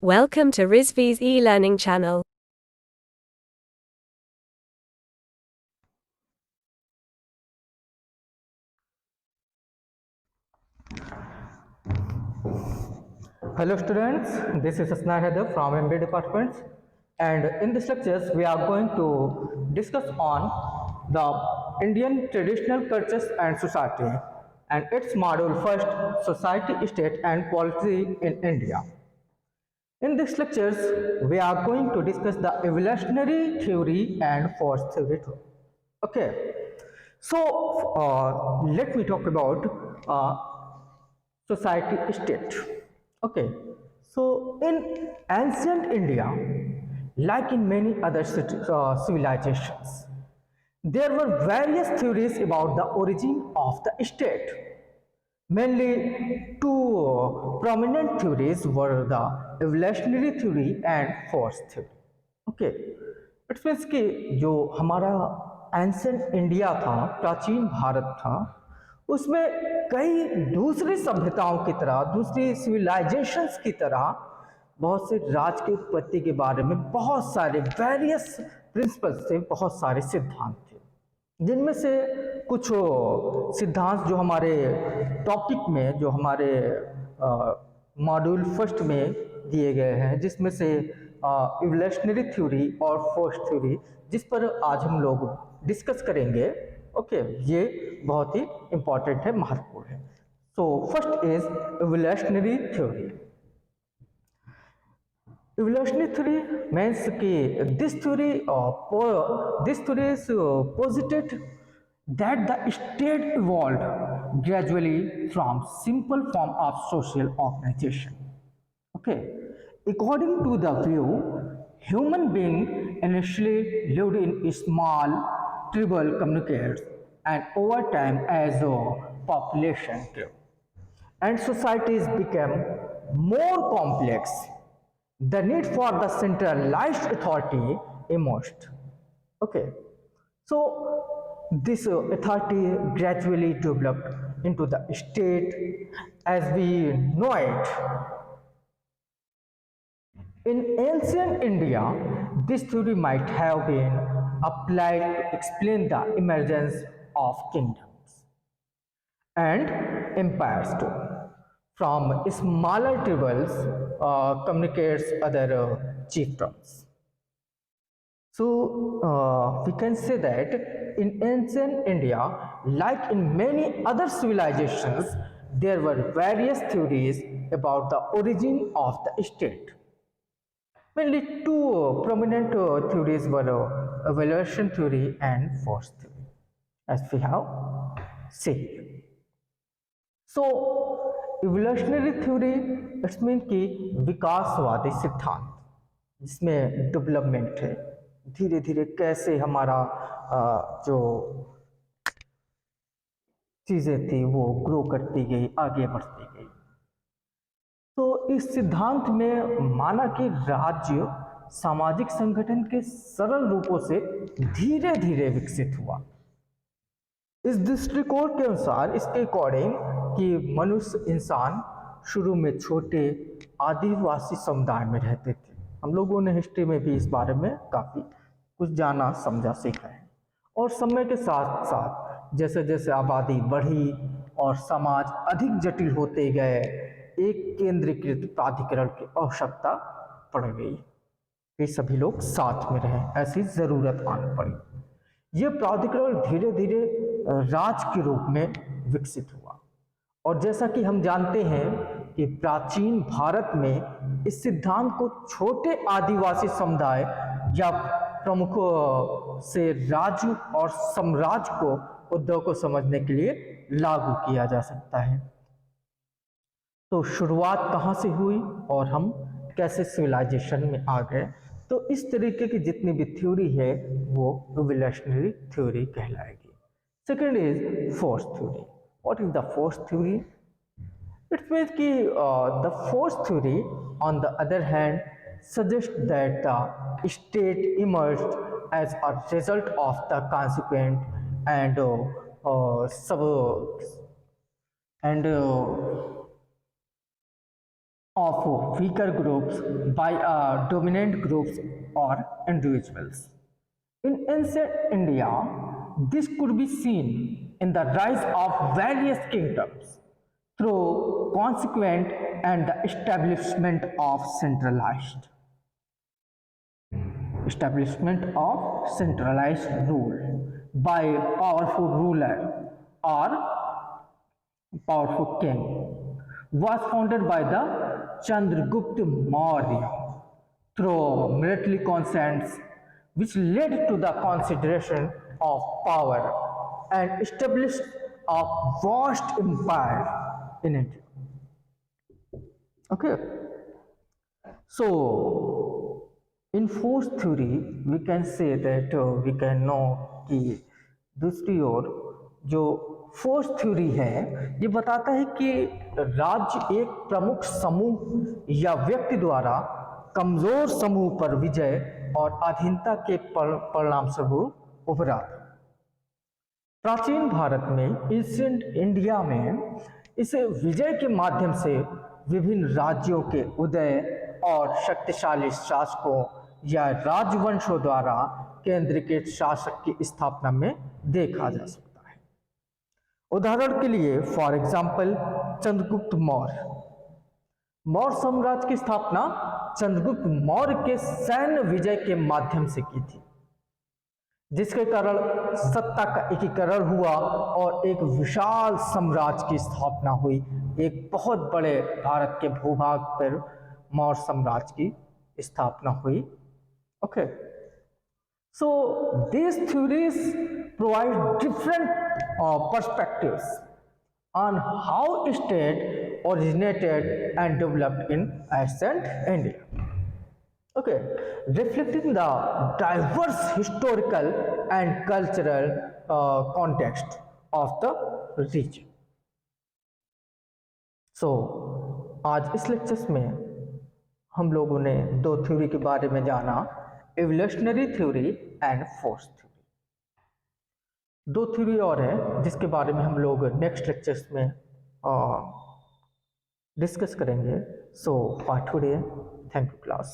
Welcome to Rizvi's e-learning channel. Hello students, this is Asna Heather from MBA department, and in this lectures we are going to discuss on the Indian traditional cultures and society and its module first, society, state and policy in India. In this lectures we are going to discuss the evolutionary theory and force theory too. Okay, so let me talk about society state. Okay, so in ancient India, like in many other civilizations, there were various theories about the origin of the state. Mainly two prominent theories were the evolutionary theory and force theory. Okay, it's means कि जो हमारा ancient India था, प्राचीन भारत था, उसमें कई दूसरी सभ्यताओं की तरह, दूसरी सिविलाइजेशंस की तरह बहुत से राज की उत्पत्ति के बारे में बहुत सारे वेरियस प्रिंसिपल्स थे, बहुत सारे सिद्धांत थे, जिनमें से कुछ सिद्धांत जो हमारे टॉपिक में, जो हमारे मॉड्यूल फर्स्ट में दिए गए हैं, जिसमें से इवोल्यूशनरी थ्योरी और फोर्स थ्योरी, जिस पर आज हम लोग डिस्कस करेंगे। ओके, ये बहुत ही इंपॉर्टेंट है, महत्वपूर्ण है। So first is evolutionary theory. Evolutionary theory means that this theory is posited that the state evolved gradually from simple form of social organization. Okay, according to the view, human being initially lived in small tribal communities, and over time, as a population grew and societies became more complex, the need for the centralized authority emerged. Okay, so this authority gradually developed into the state as we know it. In ancient India, this theory might have been applied to explain the emergence of kingdoms and empires too. From smaller tribals communicates other chiefdoms. So we can say that in ancient India, like in many other civilizations, there were various theories about the origin of the state. Mainly two prominent theories were evolution theory and force theory, as we have seen. So evolutionary theory it's mean कि विकासवादी सिद्धांत, जिसमें development है, धीरे धीरे कैसे हमारा जो चीज़ें थी वो ग्रो करती गई, आगे बढ़ती गई। तो इस सिद्धांत में माना कि राज्य सामाजिक संगठन के सरल रूपों से धीरे धीरे विकसित हुआ। इस दृष्टिकोण के अनुसार, इसके अकॉर्डिंग, कि मनुष्य इंसान शुरू में छोटे आदिवासी समुदाय में रहते थे। हम लोगों ने हिस्ट्री में भी इस बारे में काफ़ी कुछ जाना, समझा, सीखा है। और समय के साथ साथ जैसे जैसे आबादी बढ़ी और समाज अधिक जटिल होते गए, एक केंद्रीकृत प्राधिकरण की आवश्यकता पड़ गई कि सभी लोग साथ में रहें, ऐसी ज़रूरत आनी पड़ी। ये प्राधिकरण धीरे धीरे राज के रूप में विकसित हुआ। और जैसा कि हम जानते हैं कि प्राचीन भारत में इस सिद्धांत को छोटे आदिवासी समुदाय या प्रमुखों से राज्य और साम्राज्य को, उद्योग को समझने के लिए लागू किया जा सकता है। तो शुरुआत कहाँ से हुई और हम कैसे सिविलाइजेशन में आ गए, तो इस तरीके की जितनी भी थ्योरी है वो इवोल्यूशनरी थ्योरी कहलाएगी। Second is force theory. What is the force theory? It means कि the force theory on the other hand suggest that the state emerged as a result of the consequent and sub and of weaker groups by dominant groups or individuals. In ancient India, this could be seen in the rise of various kingdoms through consequent and the establishment of centralized rule by powerful ruler or powerful king was founded by the Chandragupta Maurya through military consents which led to the consideration of power and established a vast empire in India. Okay, so in force theory we can say that we can know कि दूसरी ओर जो force theory है ये बताता है कि राज्य एक प्रमुख समूह या व्यक्ति द्वारा कमजोर समूह पर विजय और अधीनता के परिणाम स्वरूप उभरा। प्राचीन भारत में एंशिएंट इंडिया में इसे विजय के माध्यम से विभिन्न राज्यों के उदय और शक्तिशाली शासकों या राजवंशों द्वारा केंद्रीकृत शासक की स्थापना में देखा जा सकता है। उदाहरण के लिए फॉर एग्जाम्पल चंद्रगुप्त मौर्य साम्राज्य की स्थापना चंद्रगुप्त मौर्य के सैन्य विजय के माध्यम से की थी, जिसके कारण सत्ता का एकीकरण हुआ और एक विशाल साम्राज्य की स्थापना हुई। एक बहुत बड़े भारत के भूभाग पर मौर्य साम्राज्य की स्थापना हुई। Okay, so these theories provide different perspectives on how state originated and developed in ancient India. Okay, reflecting the diverse historical and cultural context of the region. So, आज इस लेक्चर्स में हम लोगों ने दो थ्योरी के बारे में जाना, evolutionary theory and force theory. दो थ्योरी और है जिसके बारे में हम लोग नेक्स्ट लेक्चर्स में डिस्कस करेंगे। So for today, thank you class.